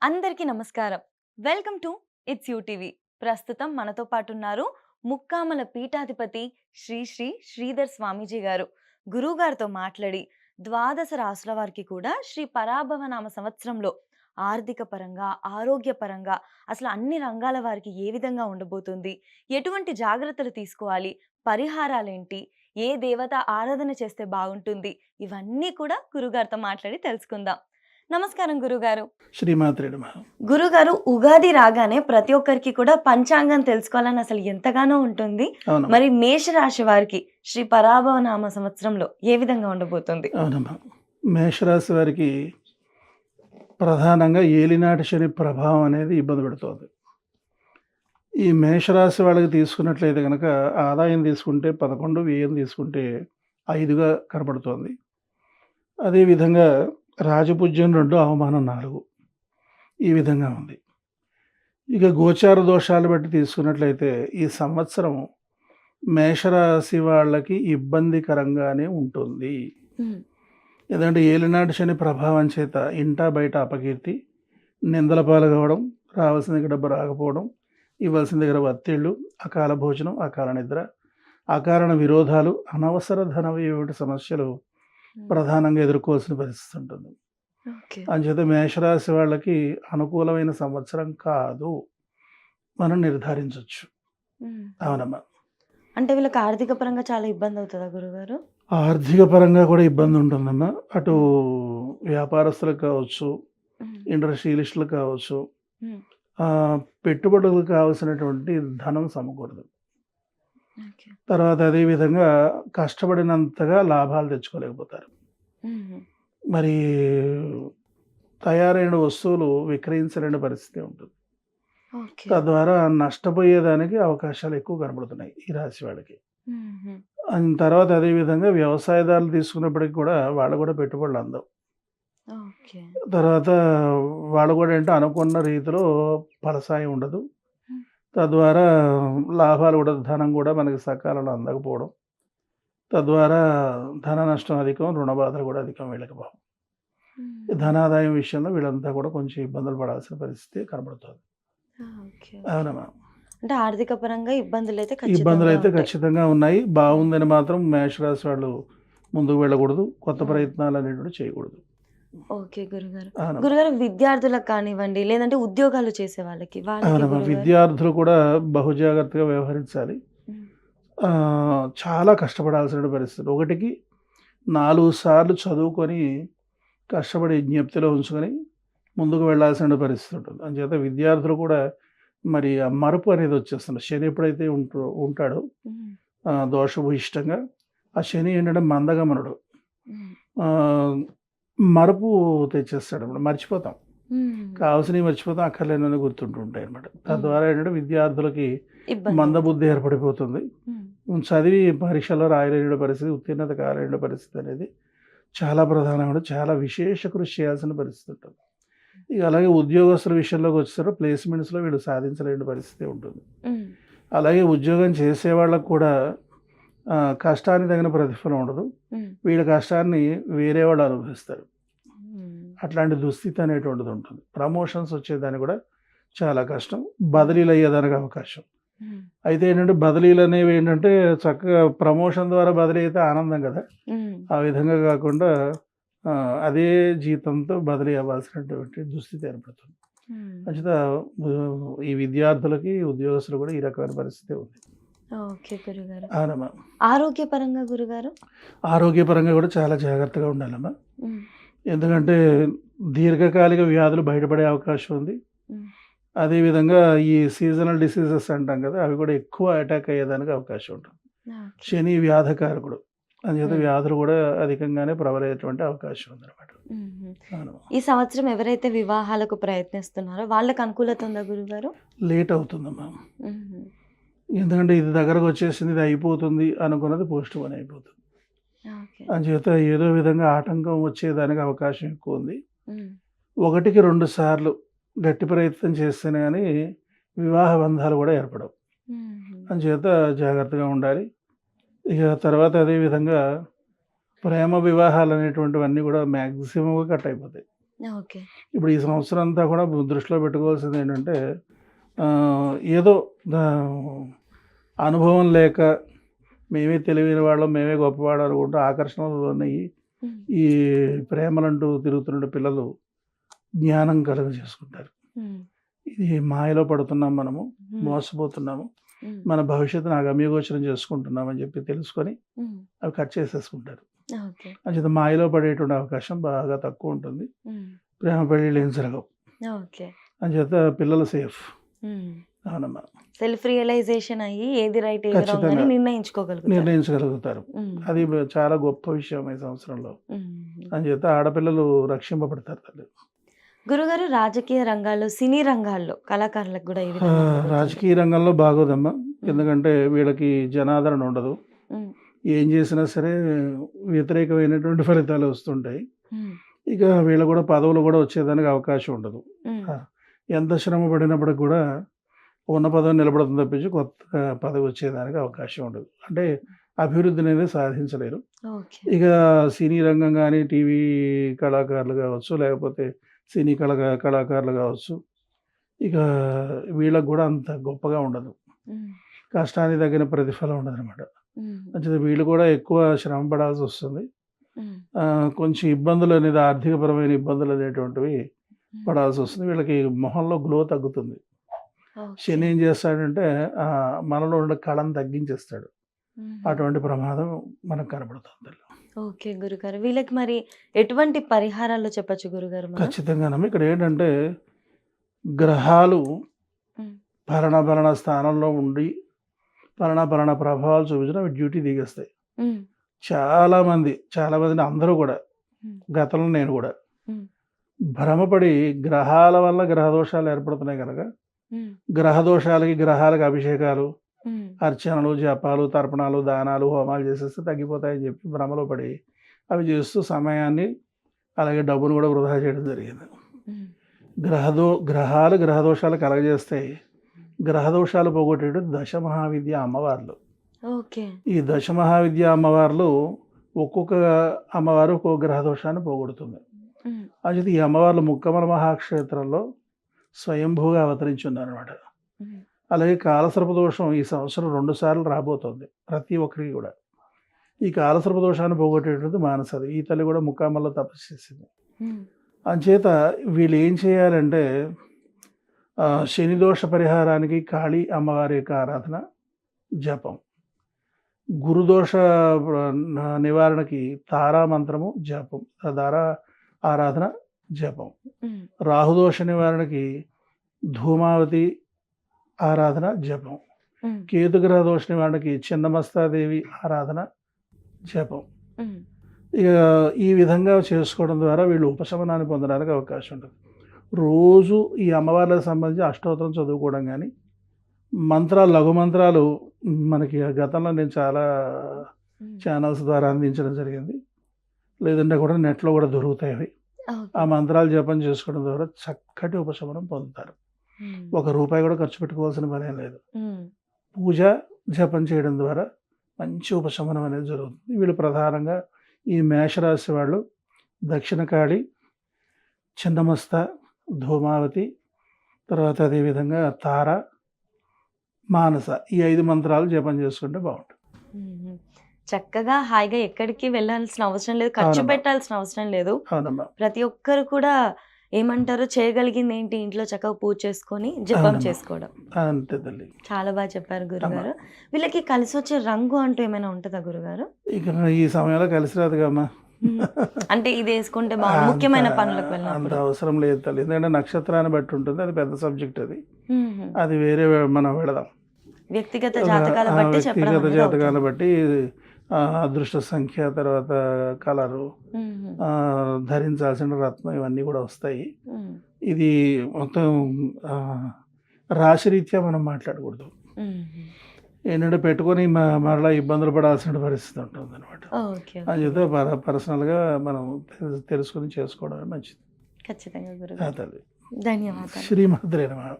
అందరికీ నమస్కారం. Welcome to it's TV. ప్రస్తుతం మనతో పాటున్నారు ముక్కామల పీఠాధిపతి శ్రీ శ్రీ శ్రీధర్ స్వామీజీ గారు. గురువుగారితో మాట్లాడి ద్వాదశ రాసుల వారికి కూడా శ్రీ పరాభవనామ సంవత్సరంలో ఆర్థిక పరంగా, ఆరోగ్య పరంగా అసలు అన్ని రంగాల వారికి ఏ విధంగా ఉండబోతుంది? ఎటువంటి జాగ్రత్తలు తీసుకోవాలి? పరిహారాలేంటి? ఏ దేవత ఆరాధన చేస్తే బాగుంటుంది? ఇవన్నీ కూడా గురువుగారితో మాట్లాడి తెలుసుకుందాం. నమస్కారం గురుగారు. శ్రీమాత్రే నమః. గురుగారు, ఉగాది రాగానే ప్రతి ఒక్కరికి కూడా పంచాంగం తెలుసుకోవాలని అసలు ఎంతగానో ఉంటుంది. అవునమ్మా. మరి మేషరాశి వారికి శ్రీ పరాభవనామ సంవత్సరంలో ఏ విధంగా ఉండబోతుంది? అవునమ్మా. మేషరాశి వారికి ప్రధానంగా ఏలినాటి శని ప్రభావం అనేది ఇబ్బంది పెడుతోంది. ఈ మేషరాశి వాళ్ళకి తీసుకున్నట్లయితే గనక ఆదాయం తీసుకుంటే 11, వ్యయం తీసుకుంటే 5గా కనపడుతోంది. అదేవిధంగా రాజపూజ్యం 2, అవమానం 4 ఈ విధంగా ఉంది. ఇక గోచార దోషాలు బట్టి తీసుకున్నట్లయితే ఈ సంవత్సరం మేషరాశి వాళ్ళకి ఇబ్బందికరంగానే ఉంటుంది. హ్మ్. ఎందుకంటే ఏలినాటి శని ప్రభావం చేత ఇంటా బయట అపకీర్తి, నిందల పాలు కావడం, రావాల్సిన దగ్గర డబ్బు రాకపోవడం, ఇవ్వాల్సిన దగ్గర ఒత్తిళ్ళు, అకాల భోజనం, అకాల నిద్ర, అకారణ విరోధాలు, అనవసర ధన వ్యయ సమస్యలు ప్రధానంగా ఎదుర్కోవాల్సిన పరిస్థితి ఉంటుంది. ఓకే. అంచేత మేషరాశి వాళ్ళకి అనుకూలమైన సంవత్సరం కాదు మనం నిర్ధారించవచ్చు. హ్మ్. అవునమ్మా. అంటే వీళ్ళకి ఆర్థిక పరంగా చాలా ఇబ్బంది అవుతుందా గురుగారు? ఆర్థిక పరంగా కూడా ఇబ్బంది ఉంటుందమ్మా. అటు వ్యాపారస్తులకు కావచ్చు, హ్మ్. ఇండస్ట్రియలిస్టులకు కావచ్చు, హ్మ్. పెట్టుబడులకు కావాల్సినటువంటి ధనం సమకూరదు. ఓకే. తర్వాత అదేవిధంగా కష్టపడినంతగా లాభాలు తెచ్చుకోలేకపోతారు. హుహు. మరి తయారైన వస్తువులు విక్రయించలేని పరిస్థితి ఉంటుంది. ఓకే. తద్వారా నష్టపోయేదానికి అవకాశాలు ఎక్కువ కనబడుతున్నాయి ఈ రాశి వాళ్ళకి. హుహు. తర్వాత అదేవిధంగా వ్యవసాయదారులు తీసుకున్నప్పటికి కూడా వాళ్ళు కూడా పెట్టుబడులు అందవు. ఓకే. తర్వాత వాళ్ళు కూడా ఏంటో అనుకున్న రీతిలో ఫలసాయం ఉండదు. హ్మ్. తద్వారా లాభాలు కూడా ధనం కూడా మనకి సకాలంలో అందకపోవడం. తద్వారా ధన నష్టం అధికం, రుణ బాధలు కూడా అధికం వీళ్ళకి పాపం. హ్మ్. ధనాదాయం విషయంలో వీళ్ళంతా కూడా కొంచెం ఇబ్బందులు పడాల్సిన పరిస్థితి కనబడుతుంది. ఓకే. అవునమ్మా. అంటే ఆర్థిక పరంగా ఇబ్బందులైతే ఇబ్బందులైతే ఖచ్చితంగా ఉంటాయి. ఖచ్చితంగా ఉన్నాయి. బావుందని మాత్రం మేషరాశి వాళ్ళు ముందుకు వెళ్ళకూడదు. కొత్త హ్మ్. ప్రయత్నాలనేటివి చేయకూడదు. ఓకే గురుగారు. అవునమ్మా. గురుగారు, విద్యార్థులకు కానివ్వండి, లేదంటే ఉద్యోగాలు చేసే వాళ్ళకి అవునమ్మా. గురుగారు? విద్యార్థులు కూడా బహుజాగ్రత్తగా వ్యవహరించాలి. హ్మ్. చాలా కష్టపడాల్సిన పరిస్థితి. ఒకటికి 4 సార్లు చదువుకొని, కష్టపడి జ్ఞప్తిలో ఉంచుకొని ముందుకు వెళ్ళాల్సిన పరిస్థితి ఉంటుంది. అంచేత విద్యార్థులు కూడా మరి ఆ మరుపు అనేది వచ్చేస్తుంది. శని ఎప్పుడైతే ఉంటాడో హ్మ్. దోషభూయిష్టంగా ఆ శని ఏంటంటే మందగమనుడు. హ్మ్. ఆహ్, మరుపు తెచ్చేస్తాడు. ఇప్పుడు మర్చిపోతాం. హ్మ్. కావాల్సినవి మర్చిపోతాం, అక్కర్లేనివన్నీ గుర్తుంటూ ఉంటాయన్నమాట. హ్మ్. తద్వారా ఏంటంటే విద్యార్థులకి ఇబ్బంది అవుతుంది. మందబుద్ధి ఏర్పడిపోతుంది. హ్మ్. చదివి పరీక్షల్లో రాయలేని పరిస్థితి, ఉత్తీర్ణత కాలేని పరిస్థితి అనేది చాలా ప్రధానమైన, చాలా విశేష కృషి చేయాల్సిన పరిస్థితి ఉంటుంది. ఇక అలాగే ఉద్యోగస్తుల విషయంలోకి వచ్చేసరికి ప్లేస్‌మెంట్స్‌లో వీళ్ళు సాధించలేని పరిస్థితి ఉంటుంది. హ్మ్. అలాగే ఉద్యోగం చేసేవాళ్ళకి కూడా కష్టానికి తగిన ప్రతిఫలం ఉండదు. హ్మ్. వీళ్ళ కష్టాన్ని వేరే వాళ్ళు అనుభవిస్తారు. హ్మ్. అట్లాంటి దుస్థితి అనేటువంటిది ఉంటుంది. ప్రమోషన్స్ వచ్చేదానికి కూడా చాలా కష్టం. బదిలీలు అయ్యేదానికి అవకాశం. హ్మ్. అయితే ఏంటంటే బదిలీలనేవి ఏంటంటే చక్కగా ప్రమోషన్ ద్వారా బదిలీ అయితే ఆనందం కదా! హ్మ్. ఆ విధంగా కాకుండా అదే జీతంతో బదిలీ అవ్వాల్సినటువంటి దుస్థితి ఏర్పడుతుంది. హ్మ్. అంచేత ఈ విద్యార్థులకి, ఉద్యోగస్తులు కూడా ఈ రకమైన పరిస్థితే ఉంది. ఓకే గురుగారు. అవునమ్మా. ఆరోగ్యపరంగా గురుగారు? ఆరోగ్యపరంగా కూడా చాలా జాగ్రత్తగా ఉండాలమ్మా. హ్మ్. ఎందుకంటే దీర్ఘకాలిక వ్యాధులు బయటపడే అవకాశం ఉంది. హ్మ్. అదేవిధంగా ఈ సీజనల్ డిసీజెస్ అంటాం కదా! అవి కూడా ఎక్కువ అటాక్ అయ్యేదానికి అవకాశం ఉంటుంది. ఓకే. శని వ్యాధకారకుడు. అందుచేత హ్మ్. వ్యాధులు కూడా అధికంగానే ప్రబలేటువంటి అవకాశం ఉందన్నమాట. హుహు. అవును. ఈ సంవత్సరం ఎవరైతే వివాహాలకు ప్రయత్నిస్తున్నారో వాళ్ళకి అనుకూలత ఉందా గురుగారు? లేట్ అవుతుందమ్మా. హుహు. ఎందుకంటే ఇది దగ్గరకొచ్చేసింది, ఇది అయిపోతుంది అనుకున్నది పోస్ట్‌పోన్ అయిపోతుంది. ఓకే. అంచేత ఏదో విధంగా ఆటంకం వచ్చేదానికి అవకాశం ఎక్కువుంది. హ్మ్. 1కి 2 సార్లు గట్టి ప్రయత్నం చేస్తేనే గాని వివాహ బంధాలు కూడా ఏర్పడవు. హుహు. అంచేత జాగ్రత్తగా ఉండాలి. ఇక తర్వాత అదే విధంగా ప్రేమ వివాహాలనేటువంటివన్నీ కూడా మాక్సిమమ్‌గా కట్ అయిపోతాయి. ఓకే. ఇప్పుడు ఈ సంవత్సరం అంతా కూడా దృష్టిలో పెట్టుకోవాల్సింది ఏంటంటే ఏదో అనుభవం లేక మేమే తెలివైన వాళ్ళం, మేమే గొప్పవాళ్ళం అనుకుంటూ ఆకర్షణలోని హ్మ్. ఈ ప్రేమలంటూ తిరుగుతున్న పిల్లలు జ్ఞానం కలుగజేసుకుంటారు. హ్మ్. ఇది మాయలో పడుతున్నాం మనము, హ్మ్. మోసపోతున్నాము. హ్మ్. మన భవిష్యత్తును అగమ్యగోచరం చేసుకుంటున్నామని చెప్పి తెలుసుకొని హ్మ్. అవి కట్ చేసేసుకుంటారు. ఓకే. అంచేత మాయలో పడేటువంటి అవకాశం బాగా తక్కువ ఉంటుంది. హ్మ్. ప్రేమ పెళ్ళిళ్ళు ఏం జరగవు. ఓకే. అంచేత పిల్లలు సేఫ్. హ్మ్. అవునమ్మా. సెల్ఫ్ రియలైజేషన్ అయ్యి ఏది రైట్, ఏది రాంగ్ అని ఖచ్చితంగా నిర్ణయించుకోగలుగుతారు. నిర్ణయించగలుగుతారు. హ్మ్. అది చాలా గొప్ప విషయం ఈ సంవత్సరంలో. హ్మ్. అంచేత ఆడపిల్లలు రక్షింపబడతారు తల్లి. గురుగారు రాజకీయ రంగాల్లో, సినీ రంగాల్లో కళాకారులకు గూడా ఏ విధంగా ఉండబోతుంది? రాజకీయ రంగంలో బాగోదమ్మా. హ్మ్. ఎందుకంటే వీళ్ళకి జనాదరణ ఉండదు. హ్మ్. ఏం చేసినా సరే వ్యతిరేకమైనటువంటి ఫలితాలు వస్తుంటాయి. హ్మ్. ఇక వీళ్ళు కూడా పదవులు కూడా వచ్చేదానికి అవకాశం ఉండదు. హ్మ్. ఆ! ఎంత శ్రమ పడినప్పటికి కూడా ఉన్న పదవి నిలబడుతుంది తప్పించి కొత్త పదవి వచ్చేదానికి అవకాశం ఉండదు. అంటే అభివృద్ధిననేది సాధించలేరు. ఓకే. ఇక సినీ రంగం గాని, టీవీ కళాకారులు కావచ్చు, లేకపోతే సినీ కళాకారులు కావచ్చు, ఇక వీళ్ళకి గూడా అంత గొప్పగా ఉండదు. హ్మ్. కష్టానికి తగిన ప్రతిఫలం ఉండదనమాట. హ్మ్. అంచేత వీళ్ళు కూడా ఎక్కువ శ్రమ పడాల్సొస్తుంది. హ్మ్. కొంచెం ఇబ్బందులనేది ఆర్థికపరమైన ఇబ్బందులనేటువంటివి హ్మ్. పడాల్సొస్తుంది. వీళ్ళకి మొహంలో గ్లో తగ్గుతుంది. ఓకే. శని ఏం చేస్తాడంటే మనలో ఉండే కళను తగ్గించేస్తాడు. హుహు. అటువంటి ప్రమాదం మనకు కనబడుతుంది. ఓకే గురుగారు. వీళ్ళకి మరి ఎటువంటి పరిహారాలు చెప్పొచ్చు గురుగారు మనం? ఖచ్చితంగానమ్మా. ఇక్కడ ఏంటంటే గ్రహాలు హ్మ్. పలానా స్థానంలో ఉండి పలానా ప్రభావాలు చూపించిన అవి డ్యూటీ దిగేస్తాయి. హ్మ్. చాలామందిని అందరూ కూడా హ్మ్. గతంలో నేను కూడా హ్మ్. భ్రమపడి గ్రహాల వల్ల గ్రహదోషాలు ఏర్పడుతున్నాయి కనుక హ్మ్. గ్రహాలకు అభిషేకాలు, హ్మ్. అర్చనలు, జపాలు, తర్పణాలు, దానాలు, హోమాలు చేసేస్తే తగ్గిపోతాయని చెప్పి భ్రమలో పడి అవి చేస్తూ సమయాన్ని అలాగే డబ్బును కూడా వృధా చేయడం జరిగింది. హ్మ్. గ్రహాలు గ్రహదోషాలు కలగజేస్తాయి. గ్రహదోషాలు పోగొట్టేటప్పుడు దశమహావిద్య అమ్మవార్లు. ఓకే. ఈ దశమహావిద్య అమ్మవార్లు ఒక్కొక్క అమ్మవారు ఒక్కొక్క గ్రహదోషాన్ని పోగొడుతుంది. హ్మ్. అయితే ఈ అమ్మవార్లు ముక్కమల మహాక్షేత్రంలో స్వయంభూగా అవతరించున్నారనమాట. హ్మ్. అలాగే కాలసర్ప దోషం ఈ సంవత్సరం 2 సార్లు రాబోతోంది ప్రతి ఒక్కరికి కూడా. ఈ కాలసర్ప దోషాన్ని పోగొట్టేటువంటిది మానసది. ఈ తల్లి కూడా ముక్కామల్లో తపస్సు చేసింది. హ్మ్. అంచేత వీళ్ళు ఏం చేయాలంటే శని దోష పరిహారానికి కాళీ అమ్మవారి యొక్క ఆరాధన, జపం. గురుదోష నివారణకి తారా మంత్రము, జపం. తారా ఆరాధన, జపం. హ్మ్. రాహుదోష నివారణకి ధూమావతి ఆరాధన, జపం. హ్మ్. కేతుగ్రహ దోష నివారణకి చిన్నమస్తాదేవి ఆరాధన, జపం. హ్మ్. ఇక ఈ విధంగా చేసుకోవడం ద్వారా వీళ్ళు ఉపశమనాన్ని పొందడానికి అవకాశం ఉంటుంది. రోజు ఈ అమ్మవార్లకు సంబంధించి అష్టోత్తరం చదువుకోవడం గానీ, లఘు మంత్రాలు మనకి గతంలో నేను చాలా హ్మ్. ఛానల్స్ ద్వారా అందించడం జరిగింది. లేదంటే కూడా నెట్‌లో కూడా దొరుకుతాయి అవి. ఆ ఓకే. మంత్రాలు జపం చేసుకోవడం ద్వారా చక్కటి ఉపశమనం పొందుతారు. హ్మ్. ఒక రూపాయి కూడా ఖర్చు పెట్టుకోవాల్సిన పనేం లేదు. హ్మ్. పూజ, జపం చేయడం ద్వారా మంచి ఉపశమనం అనేది జరుగుతుంది. వీళ్ళు ప్రధానంగా ఈ మేషరాశి వాళ్ళు దక్షిణకాళి, చిన్నమస్త, ధూమావతి, తర్వాత అదేవిధంగా తార, మానస ఈ 5 మంత్రాలు జపం చేసుకుంటే బావుంటుంది. హుహు. చక్కగా హాయిగా ఎక్కడికి వెళ్ళాల్సిన అవసరం లేదు. ఖర్చు అవునమ్మా. పెట్టాల్సిన అవసరం లేదు. అవునమ్మా. ప్రతి ఒక్కరు కూడా ఏమంటారు చేయగలిగిందేంటి ఇంట్లో చక్కగా పూజ చేసుకొని జపం అవునమ్మా. చేసుకోవడం. అంతే తల్లి. చాలా బాగా చెప్పారు అమ్మ. గురుగారు. వీళ్ళకి కలిసొచ్చే రంగు అంటూ ఏమైనా ఉంటదా గురుగారు? ఇక ఈ సమయంలో కలిసి రాదుగా అమ్మా. హ్మ్. అంటే ఇదేసుకుంటే బావుండు అంత ముఖ్యమైన పనులకు అంత వెళ్ళినప్పుడు. అవసరం లేదు తల్లి. ఎందుకంటే నక్షత్రాన్ని బట్టి ఉంటుంది. అది పెద్ద సబ్జెక్ట్ అది. హుహు. అది వేరే మనం వెళదాం. వ్యక్తిగత జాతకాల బట్టి చెప్పడం వ్యక్తిగత అనేది జాతకాన్ని అవుతుంది. బట్టి అదృష్ట సంఖ్య, తర్వాత కలరు, హుహు. ధరించాల్సిన రత్నం ఇవన్నీ కూడా వస్తాయి. హ్మ్. ఇది మొత్తం రాశిరీత్యా మనం మాట్లాడకూడదు. హుహు. ఏంటంటే పెట్టుకొని మరలా ఇబ్బందులు పడాల్సిన పరిస్థితి ఉంటుందనమాట. ఓకే. ఓకే. అంచేత పర్సనల్‌గా మనం తెలుసుకొని చేసుకోవడమే మంచిది. ఖచ్చితంగా ఆ గురుగారు. తల్లి. ధన్యవాదాలు. శ్రీమాత్రే నమః.